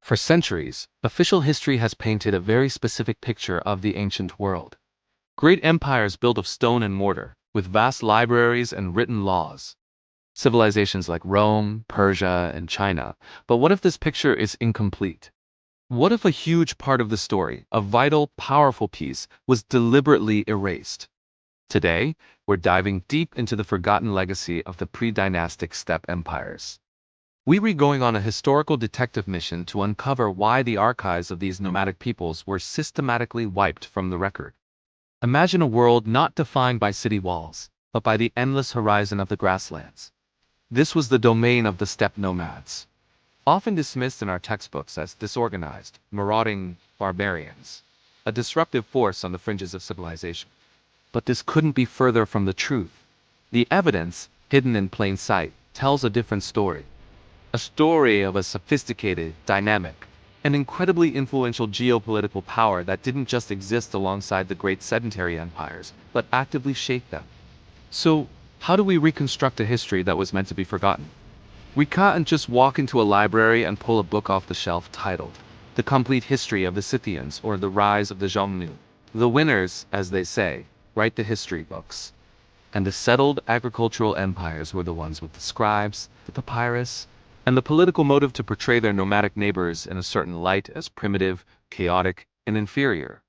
For centuries, official history has painted a very specific picture of the ancient world. Great empires built of stone and mortar, with vast libraries and written laws. Civilizations like Rome, Persia, and China. But what if this picture is incomplete? What if a huge part of the story, a vital, powerful piece, was deliberately erased? Today, we're diving deep into the forgotten legacy of the pre-dynastic steppe empires. We're going on a historical detective mission to uncover why the archives of these nomadic peoples were systematically wiped from the record. Imagine a world not defined by city walls, but by the endless horizon of the grasslands. This was the domain of the steppe nomads, often dismissed in our textbooks as disorganized, marauding barbarians, a disruptive force on the fringes of civilization. But this couldn't be further from the truth. The evidence, hidden in plain sight, tells a different story. A story of a sophisticated, dynamic, and incredibly influential geopolitical power that didn't just exist alongside the great sedentary empires, but actively shaped them. So, how do we reconstruct a history that was meant to be forgotten? We can't just walk into a library and pull a book off the shelf titled, The Complete History of the Scythians or The Rise of the Xiongnu. The winners, as they say, write the history books. And the settled agricultural empires were the ones with the scribes, the papyrus, and the political motive to portray their nomadic neighbors in a certain light as primitive, chaotic, and inferior.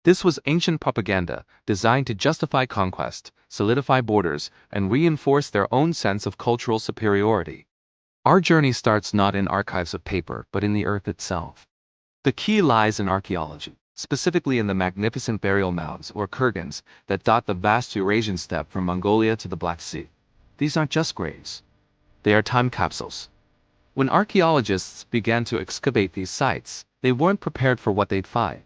This was ancient propaganda designed to justify conquest, solidify borders, and reinforce their own sense of cultural superiority. Our journey starts not in archives of paper, but in the earth itself. The key lies in archaeology, specifically in the magnificent burial mounds or kurgans that dot the vast Eurasian steppe from Mongolia to the Black Sea. These aren't just graves. They are time capsules. When archaeologists began to excavate these sites, they weren't prepared for what they'd find.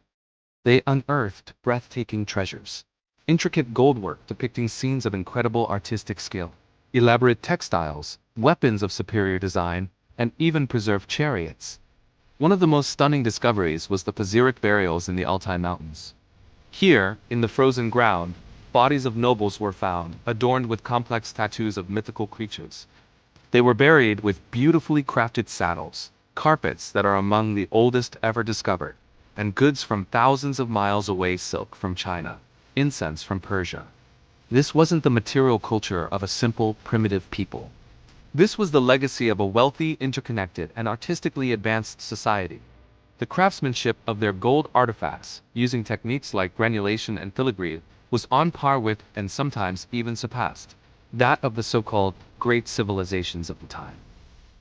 They unearthed breathtaking treasures. Intricate goldwork depicting scenes of incredible artistic skill, elaborate textiles, weapons of superior design, and even preserved chariots. One of the most stunning discoveries was the Paziric burials in the Altai Mountains. Here, in the frozen ground, bodies of nobles were found, adorned with complex tattoos of mythical creatures. They were buried with beautifully crafted saddles, carpets that are among the oldest ever discovered, and goods from thousands of miles away: silk from China, incense from Persia. This wasn't the material culture of a simple, primitive people. This was the legacy of a wealthy, interconnected, and artistically advanced society. The craftsmanship of their gold artifacts, using techniques like granulation and filigree, was on par with, and sometimes even surpassed, that of the so-called great civilizations of the time.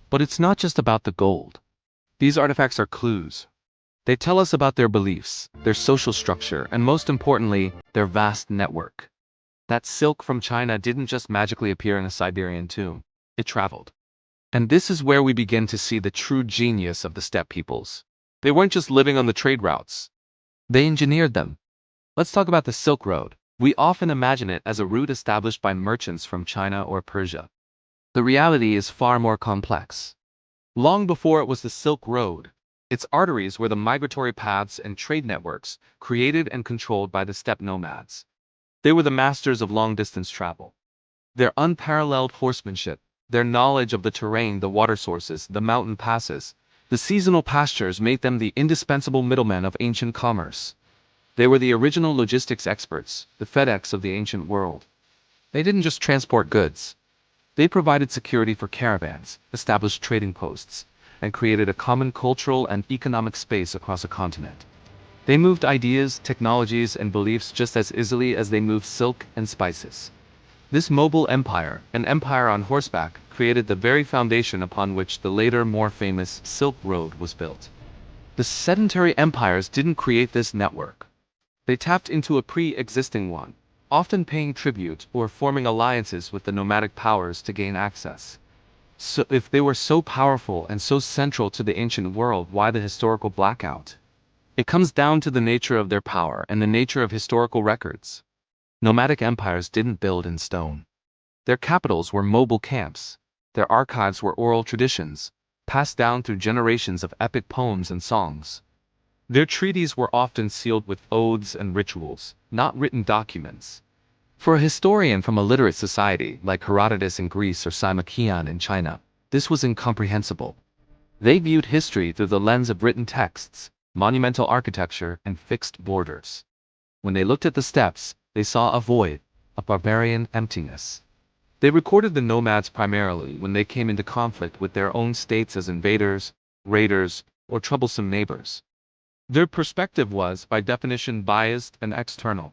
But it's not just about the gold. These artifacts are clues. They tell us about their beliefs, their social structure, and most importantly, their vast network. That silk from China didn't just magically appear in a Siberian tomb. It traveled. And this is where we begin to see the true genius of the steppe peoples. They weren't just living on the trade routes. They engineered them. Let's talk about the Silk Road. We often imagine it as a route established by merchants from China or Persia. The reality is far more complex. Long before it was the Silk Road, its arteries were the migratory paths and trade networks created and controlled by the steppe nomads. They were the masters of long-distance travel. Their unparalleled horsemanship, their knowledge of the terrain, the water sources, the mountain passes, the seasonal pastures made them the indispensable middlemen of ancient commerce. They were the original logistics experts, the FedEx of the ancient world. They didn't just transport goods. They provided security for caravans, established trading posts, and created a common cultural and economic space across a continent. They moved ideas, technologies, and beliefs just as easily as they moved silk and spices. This mobile empire, an empire on horseback, created the very foundation upon which the later, more famous Silk Road was built. The sedentary empires didn't create this network. They tapped into a pre-existing one, often paying tribute or forming alliances with the nomadic powers to gain access. So if they were so powerful and so central to the ancient world, why the historical blackout? It comes down to the nature of their power and the nature of historical records. Nomadic empires didn't build in stone. Their capitals were mobile camps. Their archives were oral traditions, passed down through generations of epic poems and songs. Their treaties were often sealed with oaths and rituals, not written documents. For a historian from a literate society like Herodotus in Greece or Simokian in China, this was incomprehensible. They viewed history through the lens of written texts, monumental architecture, and fixed borders. When they looked at the steppes, they saw a void, a barbarian emptiness. They recorded the nomads primarily when they came into conflict with their own states as invaders, raiders, or troublesome neighbors. Their perspective was, by definition, biased and external.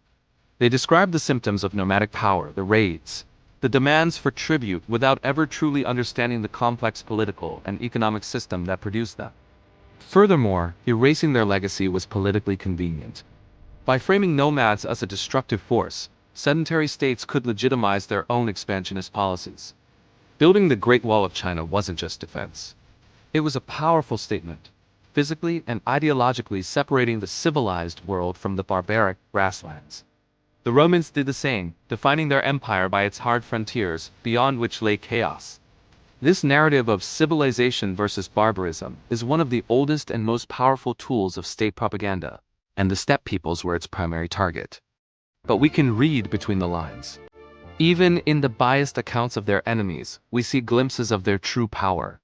They described the symptoms of nomadic power, the raids, the demands for tribute, without ever truly understanding the complex political and economic system that produced them. Furthermore, erasing their legacy was politically convenient. By framing nomads as a destructive force, sedentary states could legitimize their own expansionist policies. Building the Great Wall of China wasn't just defense. It was a powerful statement, physically and ideologically separating the civilized world from the barbaric grasslands. The Romans did the same, defining their empire by its hard frontiers, beyond which lay chaos. This narrative of civilization versus barbarism is one of the oldest and most powerful tools of state propaganda, and the steppe peoples were its primary target. But we can read between the lines. Even in the biased accounts of their enemies, we see glimpses of their true power.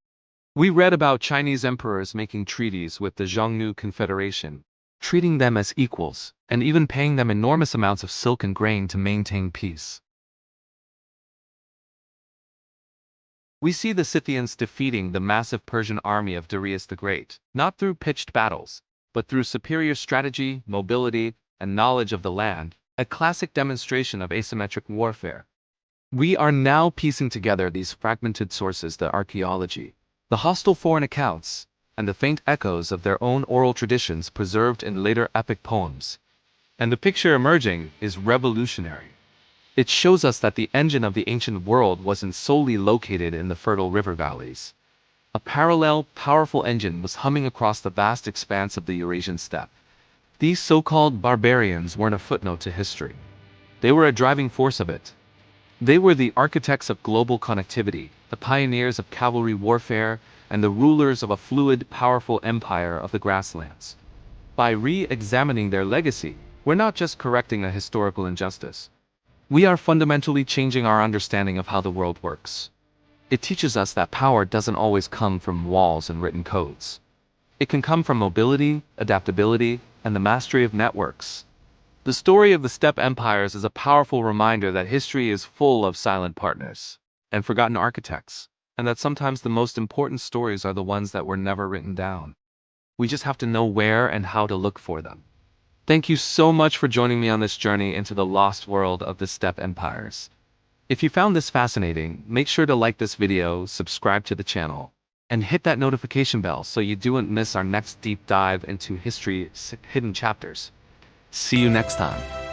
We read about Chinese emperors making treaties with the Xiongnu Confederation, treating them as equals, and even paying them enormous amounts of silk and grain to maintain peace. We see the Scythians defeating the massive Persian army of Darius the Great, not through pitched battles, but through superior strategy, mobility, and knowledge of the land, a classic demonstration of asymmetric warfare. We are now piecing together these fragmented sources: the archaeology, the hostile foreign accounts, and the faint echoes of their own oral traditions preserved in later epic poems. And the picture emerging is revolutionary. It shows us that the engine of the ancient world wasn't solely located in the fertile river valleys. A parallel, powerful engine was humming across the vast expanse of the Eurasian steppe. These so-called barbarians weren't a footnote to history. They were a driving force of it. They were the architects of global connectivity, the pioneers of cavalry warfare, and the rulers of a fluid, powerful empire of the grasslands. By re-examining their legacy, we're not just correcting a historical injustice. We are fundamentally changing our understanding of how the world works. It teaches us that power doesn't always come from walls and written codes. It can come from mobility, adaptability, and the mastery of networks. The story of the steppe empires is a powerful reminder that history is full of silent partners and forgotten architects, and that sometimes the most important stories are the ones that were never written down. We just have to know where and how to look for them. Thank you so much for joining me on this journey into the lost world of the steppe empires. If you found this fascinating, make sure to like this video, subscribe to the channel, and hit that notification bell so you don't miss our next deep dive into history's hidden chapters. See you next time.